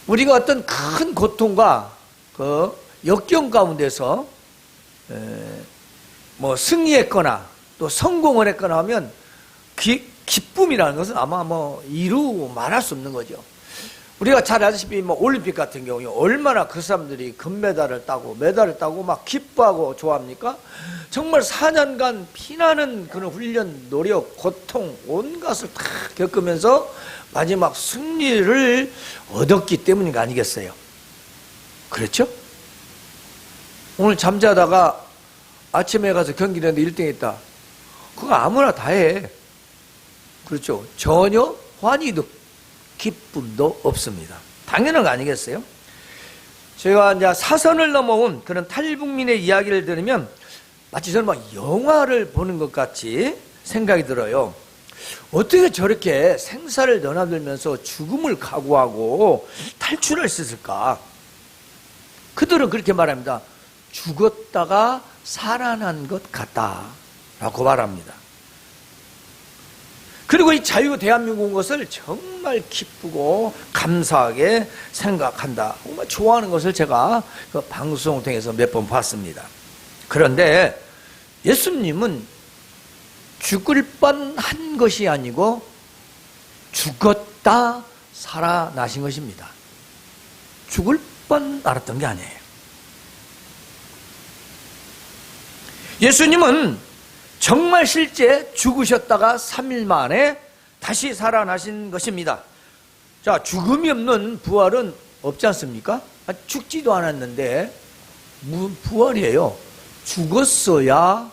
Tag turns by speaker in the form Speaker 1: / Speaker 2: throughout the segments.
Speaker 1: 우리가 어떤 큰 고통과 그 역경 가운데서 뭐 승리했거나 또 성공을 했거나 하면 기쁨이라는 것은 아마 뭐 이루 말할 수 없는 거죠. 우리가 잘 아시다시피 뭐 올림픽 같은 경우에 얼마나 그 사람들이 금메달을 따고 메달을 따고 막 기뻐하고 좋아합니까? 정말 4년간 피나는 그런 훈련, 노력, 고통 온갖을 다 겪으면서 마지막 승리를 얻었기 때문인 거 아니겠어요? 그렇죠? 오늘 잠자다가 아침에 가서 경기를 했는데 1등 했다. 그거 아무나 다 해. 그렇죠? 전혀 환희도 기쁨도 없습니다. 당연한 거 아니겠어요? 제가 이제 사선을 넘어온 그런 탈북민의 이야기를 들으면 마치 저는 막 영화를 보는 것 같이 생각이 들어요. 어떻게 저렇게 생사를 넘나들면서 죽음을 각오하고 탈출할 수 있을까? 그들은 그렇게 말합니다. 죽었다가 살아난 것 같다라고 말합니다. 그리고 이 자유 대한민국 온 것을 정말 기쁘고 감사하게 생각한다. 정말 좋아하는 것을 제가 그 방송 통해서 몇 번 봤습니다. 그런데 예수님은 죽을 뻔한 것이 아니고 죽었다 살아나신 것입니다. 죽을 뻔 알았던 게 아니에요. 예수님은 정말 실제 죽으셨다가 3일 만에 다시 살아나신 것입니다. 자, 죽음이 없는 부활은 없지 않습니까? 죽지도 않았는데 무슨 부활이에요? 죽었어야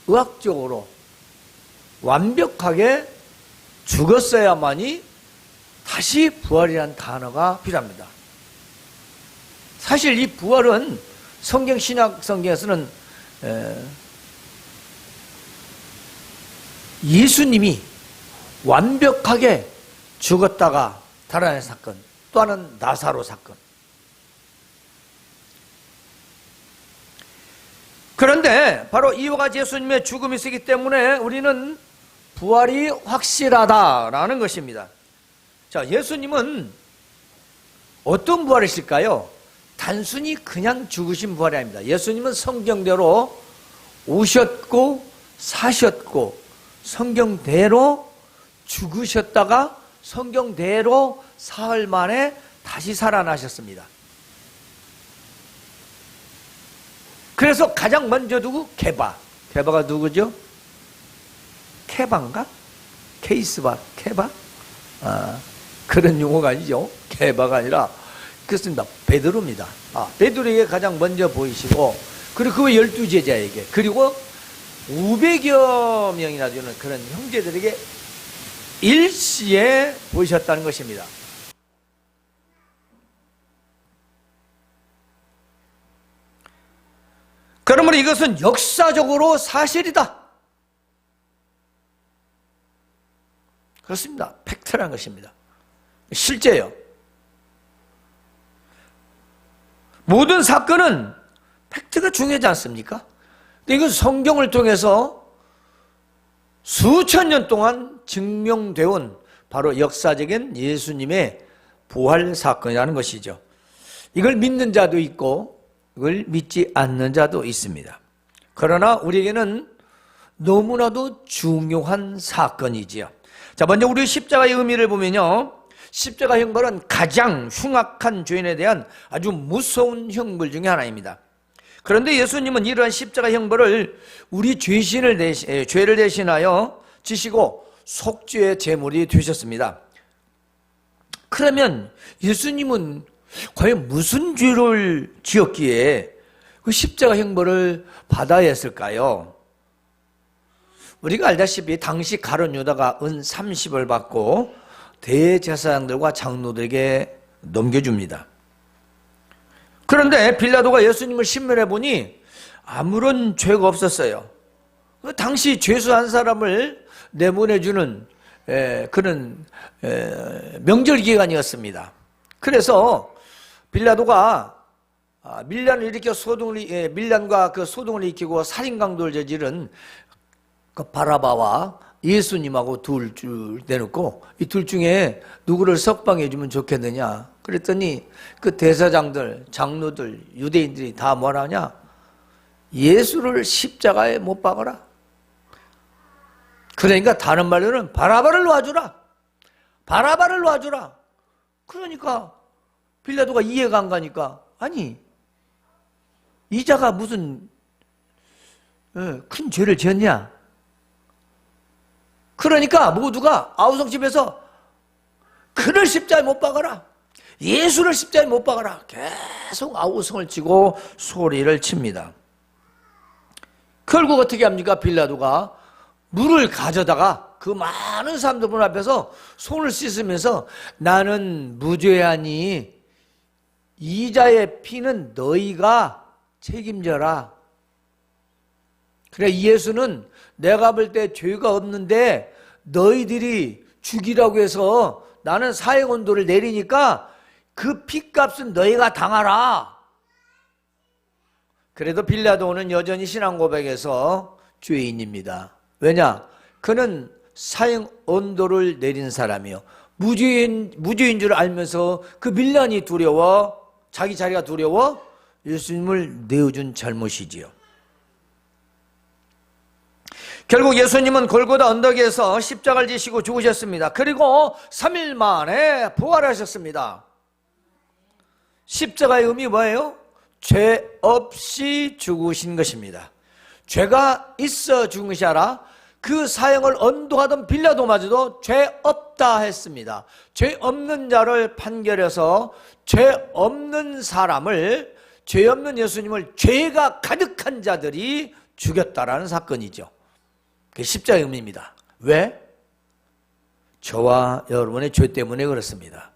Speaker 1: 의학적으로 완벽하게 죽었어야만이 다시 부활이라는 단어가 필요합니다. 사실 이 부활은 성경 신약 성경에서는 예수님이 완벽하게 죽었다가 살아난 사건, 또 하나는 나사로 사건. 그런데 바로 이와 같이 예수님의 죽음이 있었기 때문에 우리는 부활이 확실하다라는 것입니다. 자, 예수님은 어떤 부활이실까요? 단순히 그냥 죽으신 부활이 아닙니다. 예수님은 성경대로 오셨고 사셨고 성경대로 죽으셨다가 성경대로 사흘 만에 다시 살아나셨습니다. 그래서 가장 먼저 누구? 게바. 게바가 누구죠? 케바인가? 케이스바, 케바? 그런 용어가 아니죠. 게바가 아니라 그렇습니다. 베드로입니다. 베드로에게 가장 먼저 보이시고, 그리고 그 12제자에게, 그리고 500여 명이나 되는 그런 형제들에게 일시에 보이셨다는 것입니다. 그러므로 이것은 역사적으로 사실이다. 그렇습니다. 팩트라는 것입니다. 실제요. 모든 사건은 팩트가 중요하지 않습니까? 근데 이건 성경을 통해서 수천 년 동안 증명되어 온 바로 역사적인 예수님의 부활 사건이라는 것이죠. 이걸 믿는 자도 있고 이걸 믿지 않는 자도 있습니다. 그러나 우리에게는 너무나도 중요한 사건이지요. 자, 먼저 우리 십자가의 의미를 보면요, 십자가 형벌은 가장 흉악한 죄인에 대한 아주 무서운 형벌 중에 하나입니다. 그런데 예수님은 이러한 십자가 형벌을 우리 죄를 대신하여 지시고 속죄의 제물이 되셨습니다. 그러면 예수님은 과연 무슨 죄를 지었기에 그 십자가 형벌을 받아야 했을까요? 우리가 알다시피 당시 가룟 유다가 은 30을 받고 대제사장들과 장로들에게 넘겨줍니다. 그런데 빌라도가 예수님을 신문해 보니 아무런 죄가 없었어요. 당시 죄수한 사람을 내보내주는 그런 명절 기간이었습니다. 그래서 빌라도가 밀란을 일으켜 밀란과 그 소동을 일으키고 살인 강도를 저지른 그 바라바와 예수님하고 둘 내놓고 이 둘 중에 누구를 석방해 주면 좋겠느냐. 그랬더니 그 대사장들, 장로들, 유대인들이 다 뭐라 하냐? 예수를 십자가에 못 박아라. 그러니까 다른 말로는 바라바를 놔주라. 바라바를 놔주라. 그러니까 빌라도가 이해가 안 가니까, 아니 이 자가 무슨 큰 죄를 지었냐? 그러니까 모두가 아우성집에서 그를 십자가에 못 박아라. 예수를 십자가에 못 박아라. 계속 아우성을 치고 소리를 칩니다. 결국 어떻게 합니까? 빌라도가 물을 가져다가 그 많은 사람들 앞에서 손을 씻으면서 나는 무죄하니 이자의 피는 너희가 책임져라. 그래, 예수는 내가 볼 때 죄가 없는데 너희들이 죽이라고 해서 나는 사형온도를 내리니까 그 피값은 너희가 당하라. 그래도 빌라도는 여전히 신앙 고백에서 죄인입니다. 왜냐? 그는 사형온도를 내린 사람이요, 무죄인 줄 알면서 그 밀란이 두려워, 자기 자리가 두려워 예수님을 내어준 잘못이지요. 결국 예수님은 골고다 언덕에서 십자가를 지시고 죽으셨습니다. 그리고 3일 만에 부활하셨습니다. 십자가의 의미 뭐예요? 죄 없이 죽으신 것입니다. 죄가 있어 죽은 것이 아니라 그 사형을 언도하던 빌라도마저도 죄 없다 했습니다. 죄 없는 자를 판결해서 죄 없는 사람을, 죄 없는 예수님을 죄가 가득한 자들이 죽였다라는 사건이죠. 그게 십자가의 의미입니다. 왜? 저와 여러분의 죄 때문에 그렇습니다.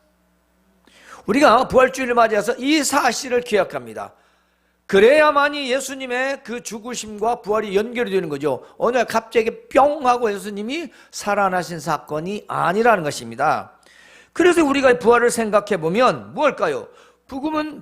Speaker 1: 우리가 부활주일을 맞이해서 이 사실을 기억합니다. 그래야만이 예수님의 그 죽으심과 부활이 연결이 되는 거죠. 어느 날 갑자기 뿅 하고 예수님이 살아나신 사건이 아니라는 것입니다. 그래서 우리가 부활을 생각해 보면 무엇일까요?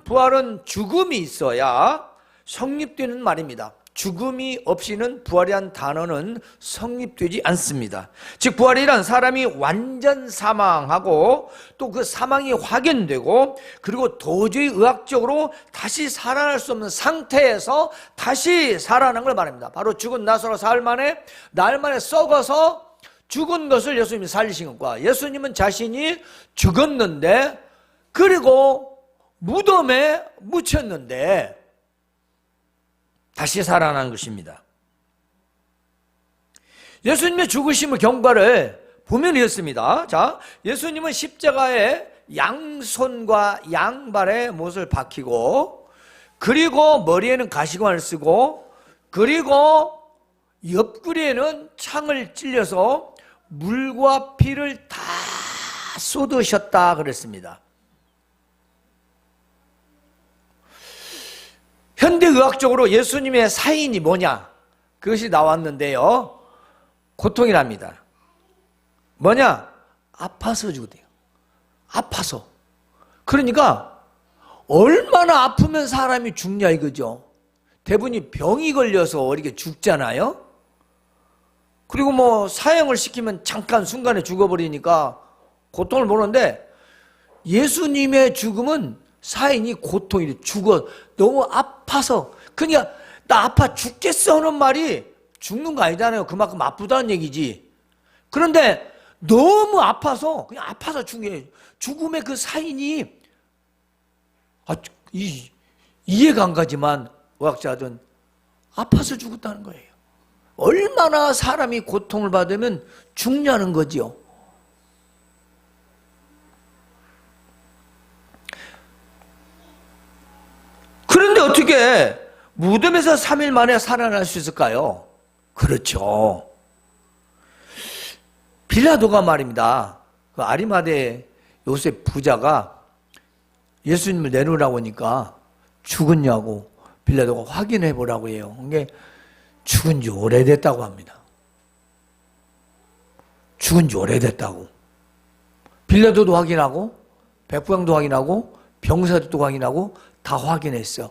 Speaker 1: 부활은 죽음이 있어야 성립되는 말입니다. 죽음이 없이는 부활이란 단어는 성립되지 않습니다. 즉 부활이란 사람이 완전 사망하고 또 그 사망이 확인되고 그리고 도저히 의학적으로 다시 살아날 수 없는 상태에서 다시 살아난 걸 말합니다. 바로 죽은 나사로 나흘 만에 썩어서 죽은 것을 예수님이 살리신 것과, 예수님은 자신이 죽었는데 그리고 무덤에 묻혔는데 다시 살아난 것입니다. 예수님의 죽으심의 경과를 보면 이렇습니다. 자, 예수님은 십자가에 양손과 양발에 못을 박히고, 그리고 머리에는 가시관을 쓰고, 그리고 옆구리에는 창을 찔려서 물과 피를 다 쏟으셨다 그랬습니다. 현대의학적으로 예수님의 사인이 뭐냐? 그것이 나왔는데요, 고통이랍니다. 뭐냐? 아파서 죽었대요. 아파서. 그러니까 얼마나 아프면 사람이 죽냐 이거죠. 대부분이 병이 걸려서 이렇게 죽잖아요. 그리고 뭐 사형을 시키면 잠깐 순간에 죽어버리니까 고통을 모르는데, 예수님의 죽음은 사인이 고통이 죽어 너무 아파서, 그러니까 나 아파 죽겠어 하는 말이 죽는 거 아니잖아요. 그만큼 아프다는 얘기지. 그런데 너무 아파서 그냥 아파서 죽음의 그 사인이 이해가 안 가지만 의학자들은 아파서 죽었다는 거예요. 얼마나 사람이 고통을 받으면 죽냐는 거지요. 그런데 어떻게 무덤에서 3일 만에 살아날 수 있을까요? 그렇죠. 빌라도가 말입니다. 그 아리마대 요셉 부자가 예수님을 내놓으라고 하니까 죽었냐고 빌라도가 확인해 보라고 해요. 그게 죽은 지 오래됐다고 합니다. 죽은 지 오래됐다고. 빌라도도 확인하고 백부장도 확인하고 병사들도 확인하고 다 확인했어.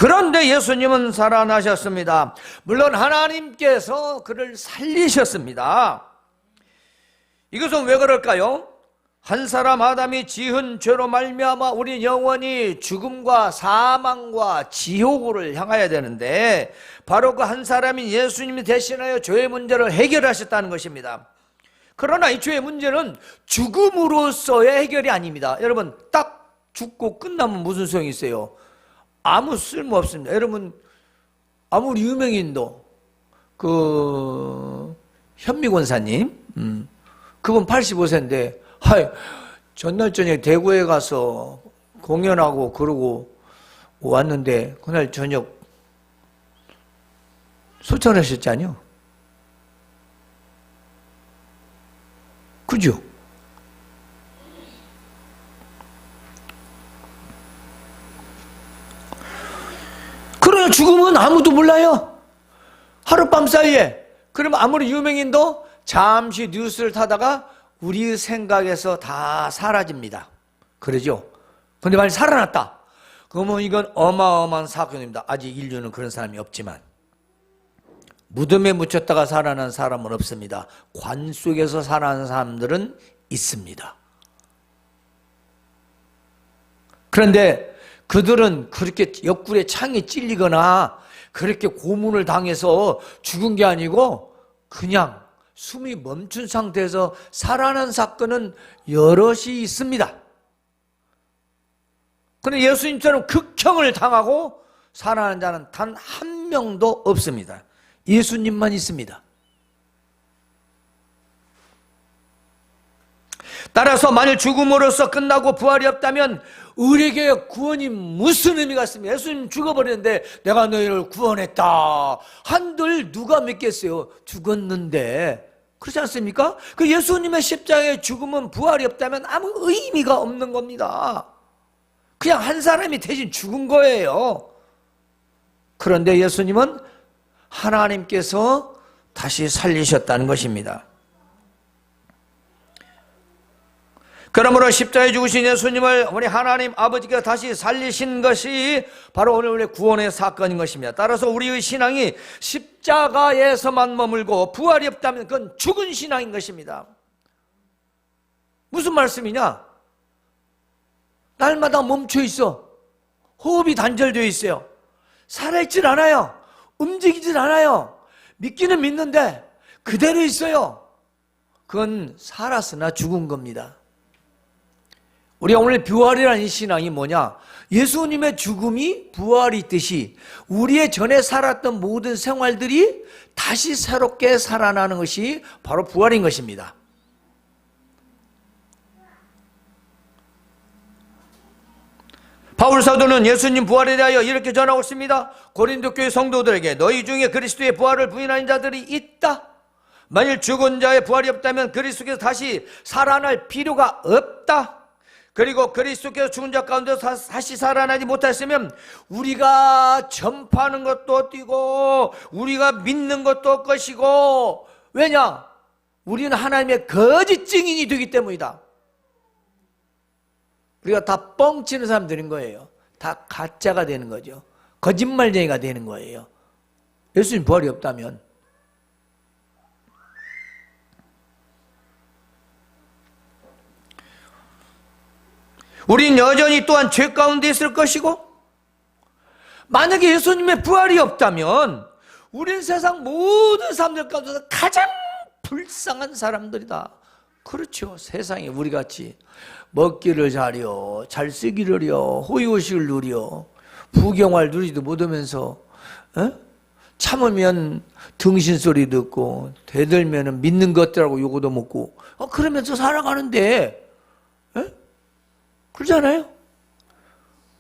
Speaker 1: 그런데 예수님은 살아나셨습니다. 물론 하나님께서 그를 살리셨습니다. 이것은 왜 그럴까요? 한 사람 아담이 지은 죄로 말미암아 우리 영원히 죽음과 사망과 지옥을 향하여야 되는데, 바로 그 한 사람인 예수님이 대신하여 죄의 문제를 해결하셨다는 것입니다. 그러나 이 죄의 문제는 죽음으로서의 해결이 아닙니다. 여러분, 딱 죽고 끝나면 무슨 소용이 있어요? 아무 쓸모 없습니다. 여러분, 아무리 유명인도 현미 권사님, 그분 85세인데 전날 저녁에 대구에 가서 공연하고 그러고 왔는데 그날 저녁 소천하셨잖아요. 그죠? 그러나 죽음은 아무도 몰라요. 하룻밤 사이에. 그러면 아무리 유명인도 잠시 뉴스를 타다가 우리 생각에서 다 사라집니다. 그러죠? 근데 만약 살아났다. 그러면 이건 어마어마한 사건입니다. 아직 인류는 그런 사람이 없지만. 무덤에 묻혔다가 살아난 사람은 없습니다. 관 속에서 살아난 사람들은 있습니다. 그런데 그들은 그렇게 옆구리에 창에 찔리거나 그렇게 고문을 당해서 죽은 게 아니고 그냥 숨이 멈춘 상태에서 살아난 사건은 여럿이 있습니다. 그런데 예수님처럼 극형을 당하고 살아난 자는 단 한 명도 없습니다. 예수님만 있습니다. 따라서 만일 죽음으로써 끝나고 부활이 없다면 우리에게 구원이 무슨 의미가 있습니까? 예수님 죽어버렸는데 내가 너희를 구원했다 한들 누가 믿겠어요? 죽었는데. 그렇지 않습니까? 그 예수님의 십자가의 죽음은 부활이 없다면 아무 의미가 없는 겁니다. 그냥 한 사람이 대신 죽은 거예요. 그런데 예수님은 하나님께서 다시 살리셨다는 것입니다. 그러므로 십자가에 죽으신 예수님을 우리 하나님 아버지가 다시 살리신 것이 바로 오늘 우리의 구원의 사건인 것입니다. 따라서 우리의 신앙이 십자가에서만 머물고 부활이 없다면 그건 죽은 신앙인 것입니다. 무슨 말씀이냐? 날마다 멈춰 있어. 호흡이 단절되어 있어요. 살아있질 않아요. 움직이질 않아요. 믿기는 믿는데 그대로 있어요. 그건 살았으나 죽은 겁니다. 우리가 오늘 부활이라는 이 신앙이 뭐냐? 예수님의 죽음이 부활이 있듯이 우리의 전에 살았던 모든 생활들이 다시 새롭게 살아나는 것이 바로 부활인 것입니다. 바울 사도는 예수님 부활에 대하여 이렇게 전하고 있습니다. 고린도 교회 성도들에게 너희 중에 그리스도의 부활을 부인하는 자들이 있다. 만일 죽은 자의 부활이 없다면 그리스도께서 다시 살아날 필요가 없다. 그리고 그리스도께서 죽은 자 가운데서 다시 살아나지 못했으면 우리가 전파하는 것도 뛰고 우리가 믿는 것도 것이고, 왜냐? 우리는 하나님의 거짓 증인이 되기 때문이다. 우리가 다 뻥치는 사람들인 거예요. 다 가짜가 되는 거죠. 거짓말쟁이가 되는 거예요. 예수님 부활이 없다면. 우린 여전히 또한 죄 가운데 있을 것이고, 만약에 예수님의 부활이 없다면 우린 세상 모든 사람들 가운데서 가장 불쌍한 사람들이다. 그렇죠. 세상에 우리같이 먹기를 잘려, 잘 쓰기를요, 호의호식을 누려, 부경화를 누리지도 못하면서 참으면 등신소리 듣고 대들면 믿는 것들하고 요거도 먹고 그러면서 살아가는데 그러잖아요.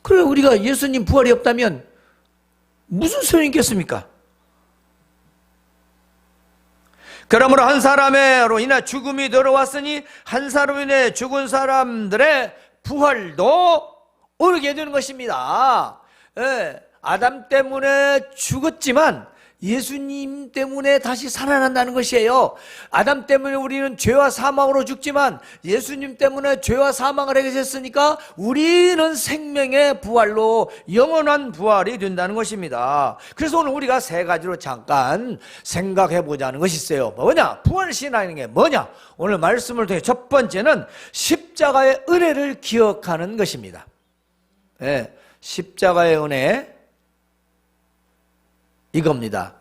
Speaker 1: 그래 우리가 예수님 부활이 없다면 무슨 소용이 있겠습니까? 그러므로 한 사람으로 인해 죽음이 들어왔으니 한 사람으로 인해 죽은 사람들의 부활도 오르게 되는 것입니다. 아담 때문에 죽었지만 예수님 때문에 다시 살아난다는 것이에요. 아담 때문에 우리는 죄와 사망으로 죽지만 예수님 때문에 죄와 사망을 해결했으니까 우리는 생명의 부활로 영원한 부활이 된다는 것입니다. 그래서 오늘 우리가 세 가지로 잠깐 생각해 보자는 것이 있어요. 뭐냐? 부활신앙이 게 뭐냐? 오늘 말씀을 통해 첫 번째는 십자가의 은혜를 기억하는 것입니다. 네, 십자가의 은혜 이겁니다.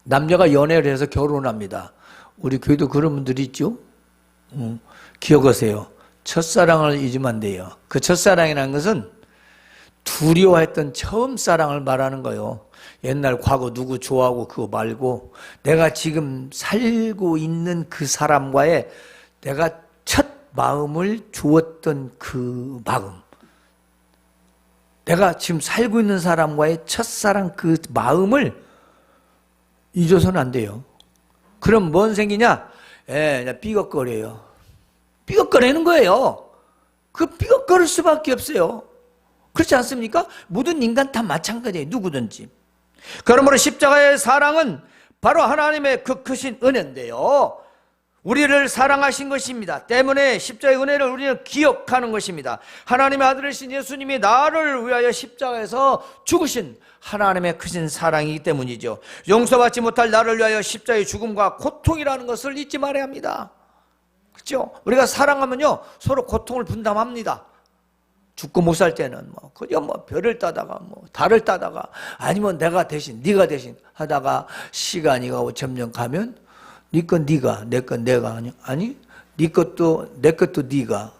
Speaker 1: 남녀가 연애를 해서 결혼합니다. 우리 교회도 그런 분들이 있죠. 기억하세요. 첫사랑을 잊으면 안 돼요. 그 첫사랑이라는 것은 두려워했던 처음 사랑을 말하는 거예요. 옛날 과거 누구 좋아하고 그거 말고 내가 지금 살고 있는 그 사람과의 내가 첫 마음을 주었던 그 마음, 내가 지금 살고 있는 사람과의 첫사랑 그 마음을 잊어서는 안 돼요. 그럼 뭔 생기냐? 삐걱거려요. 삐걱거리는 거예요. 그 삐걱거릴 수밖에 없어요. 그렇지 않습니까? 모든 인간 다 마찬가지예요. 누구든지. 그러므로 십자가의 사랑은 바로 하나님의 그 크신 은혜인데요. 우리를 사랑하신 것입니다. 때문에 십자가의 은혜를 우리는 기억하는 것입니다. 하나님의 아들이신 예수님이 나를 위하여 십자가에서 죽으신 하나님의 크신 사랑이기 때문이죠. 용서받지 못할 나를 위하여 십자가의 죽음과 고통이라는 것을 잊지 말아야 합니다. 그렇죠? 우리가 사랑하면요 서로 고통을 분담합니다. 죽고 못 살 때는 그냥 별을 따다가 달을 따다가 아니면 내가 대신 네가 대신 하다가 시간이 가고 점점 가면 네 건 네가, 내 건 내가 아니 네 것도 내 것도 네가.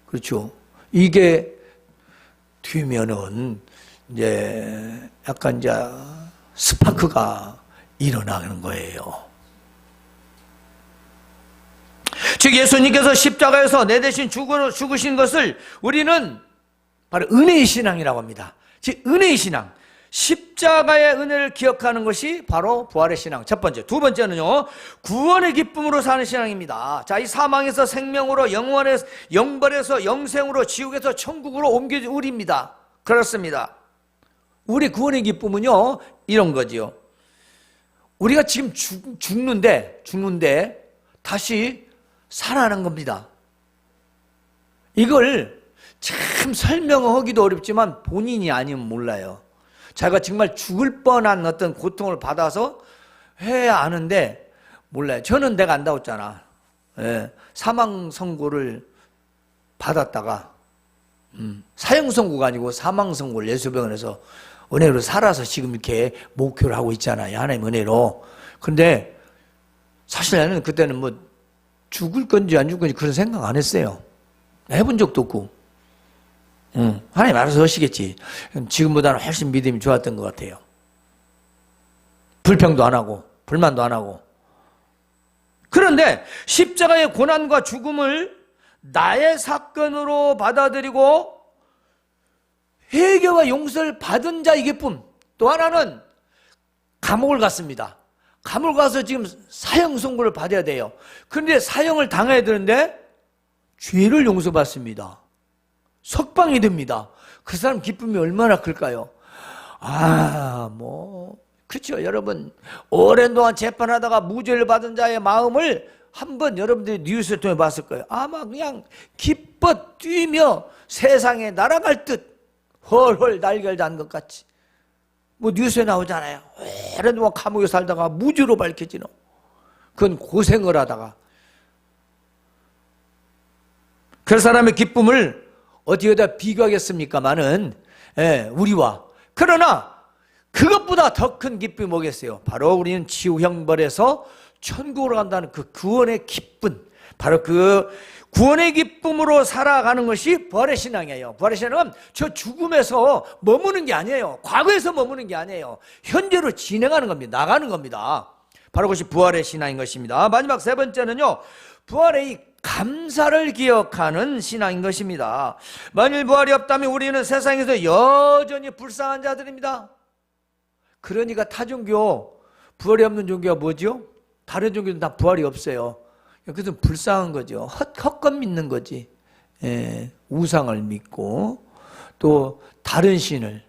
Speaker 1: 그렇죠? 이게 되면은 이제 약간 이제 스파크가 일어나는 거예요. 즉 예수님께서 십자가에서 내 대신 죽으신 것을 우리는 바로 은혜의 신앙이라고 합니다. 즉 은혜의 신앙, 십자가의 은혜를 기억하는 것이 바로 부활의 신앙. 첫 번째. 두 번째는요, 구원의 기쁨으로 사는 신앙입니다. 자, 이 사망에서 생명으로, 영벌에서 영생으로, 지옥에서 천국으로 옮겨진 우리입니다. 그렇습니다. 우리 구원의 기쁨은요 이런 거지요. 우리가 지금 죽는데 다시 살아나는 겁니다. 이걸 참 설명하기도 어렵지만 본인이 아니면 몰라요. 자기가 정말 죽을 뻔한 어떤 고통을 받아서 해야 아는데 몰라요. 저는 내가 안다고 했잖아. 사망 선고를 받았다가 사형 선고가 아니고 사망 선고를 예수병원에서 은혜로 살아서 지금 이렇게 목표를 하고 있잖아요. 하나님 은혜로. 근데 사실 나는 그때는 죽을 건지 안 죽을 건지 그런 생각 안 했어요. 해본 적도 없고. 하나님 알아서 하시겠지. 지금보다는 훨씬 믿음이 좋았던 것 같아요. 불평도 안 하고 불만도 안 하고. 그런데 십자가의 고난과 죽음을 나의 사건으로 받아들이고 회개와 용서를 받은 자의 기쁨. 또 하나는 감옥을 갔습니다. 감옥을 가서 지금 사형 선고를 받아야 돼요. 그런데 사형을 당해야 되는데 죄를 용서받습니다. 석방이 됩니다. 그 사람 기쁨이 얼마나 클까요? 그렇죠. 여러분 오랜 동안 재판하다가 무죄를 받은 자의 마음을 한번 여러분들이 뉴스를 통해 봤을 거예요. 아마 그냥 기뻐 뛰며 세상에 날아갈 듯 헐헐 날개를 단 것 같이. 뉴스에 나오잖아요. 오랜 동안 감옥에 살다가 무죄로 밝혀지는. 그건 고생을 하다가. 그 사람의 기쁨을 어디에다 비교하겠습니까마는 우리와. 그러나 그것보다 더 큰 기쁨이 뭐겠어요? 바로 우리는 지옥 형벌에서 천국으로 간다는 그 구원의 기쁨. 바로 그 구원의 기쁨으로 살아가는 것이 부활의 신앙이에요. 부활의 신앙은 저 죽음에서 머무는 게 아니에요. 과거에서 머무는 게 아니에요. 현재로 진행하는 겁니다. 나가는 겁니다. 바로 그것이 부활의 신앙인 것입니다. 마지막 세 번째는요, 부활의 이 감사를 기억하는 신앙인 것입니다. 만일 부활이 없다면 우리는 세상에서 여전히 불쌍한 자들입니다. 그러니까 타종교 부활이 없는 종교가 뭐죠? 다른 종교는 다 부활이 없어요. 그것은 불쌍한 거죠. 헛것 믿는 거지. 우상을 믿고 또 다른 신을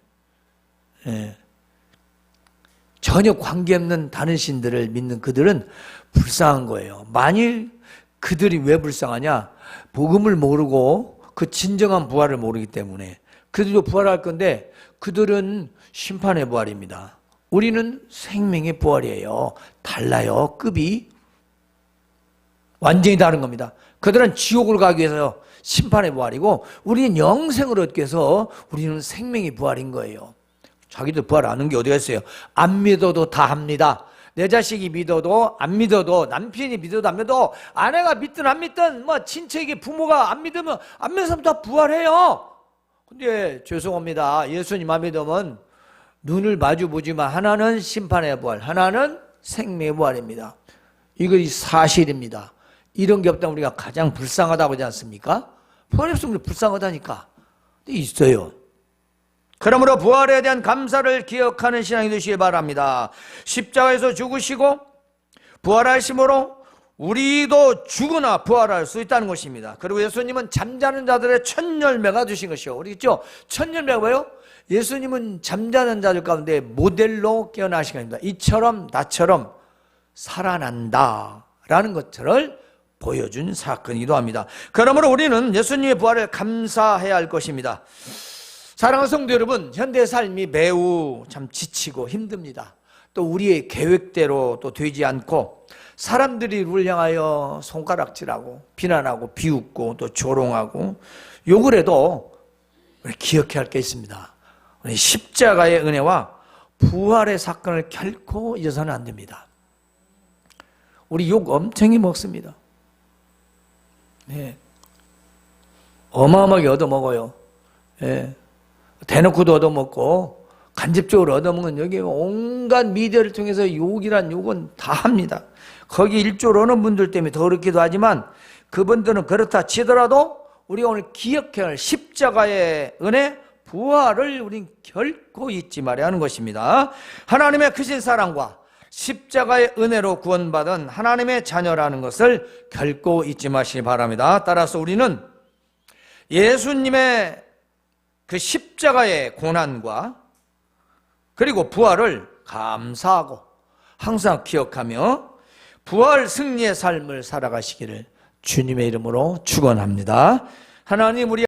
Speaker 1: 전혀 관계없는 다른 신들을 믿는 그들은 불쌍한 거예요. 만일 그들이 왜 불쌍하냐? 복음을 모르고 그 진정한 부활을 모르기 때문에. 그들도 부활할 건데 그들은 심판의 부활입니다. 우리는 생명의 부활이에요. 달라요. 급이 완전히 다른 겁니다. 그들은 지옥을 가기 위해서 심판의 부활이고 우리는 영생을 얻기 위해서 우리는 생명의 부활인 거예요. 자기들 부활 안 하는 게 어디가 있어요? 안 믿어도 다 합니다. 내 자식이 믿어도 안 믿어도, 남편이 믿어도 안 믿어도, 아내가 믿든 안 믿든, 뭐 친척이 부모가 안 믿으면 안 믿는 사람 다 부활해요. 근데 죄송합니다. 예수님 안 믿으면 눈을 마주 보지만 하나는 심판의 부활, 하나는 생명의 부활입니다. 이것이 사실입니다. 이런 게 없다면 우리가 가장 불쌍하다고 하지 않습니까? 부활이 없으면 우리 불쌍하다니까. 근데 있어요. 그러므로 부활에 대한 감사를 기억하는 신앙이 되시기 바랍니다. 십자가에서 죽으시고 부활하심으로 우리도 죽으나 부활할 수 있다는 것입니다. 그리고 예수님은 잠자는 자들의 첫 열매가 되신 것이요. 우리 있죠? 첫 열매가 뭐예요? 예수님은 잠자는 자들 가운데 모델로 깨어나신 것입니다. 이처럼 나처럼 살아난다라는 것을 보여준 사건이기도 합니다. 그러므로 우리는 예수님의 부활을 감사해야 할 것입니다. 사랑하는 성도 여러분, 현대 삶이 매우 참 지치고 힘듭니다. 또 우리의 계획대로 또 되지 않고 사람들이 우리를 향하여 손가락질하고 비난하고 비웃고 또 조롱하고 욕을 해도 우리 기억해야 할 게 있습니다. 우리 십자가의 은혜와 부활의 사건을 결코 잊어서는 안 됩니다. 우리 욕 엄청 먹습니다. 네. 어마어마하게 얻어먹어요. 네. 대놓고도 얻어먹고 간접적으로 얻어먹는 여기 온갖 미디어를 통해서 욕이란 욕은 다 합니다. 거기 일조를 하는 분들 때문에 더 그렇기도 하지만 그분들은 그렇다 치더라도 우리가 오늘 기억해야 할 십자가의 은혜, 부활을 우린 결코 잊지 말아야 하는 것입니다. 하나님의 크신 사랑과 십자가의 은혜로 구원받은 하나님의 자녀라는 것을 결코 잊지 마시기 바랍니다. 따라서 우리는 예수님의 그 십자가의 고난과 그리고 부활을 감사하고 항상 기억하며 부활 승리의 삶을 살아가시기를 주님의 이름으로 축원합니다. 하나님, 우리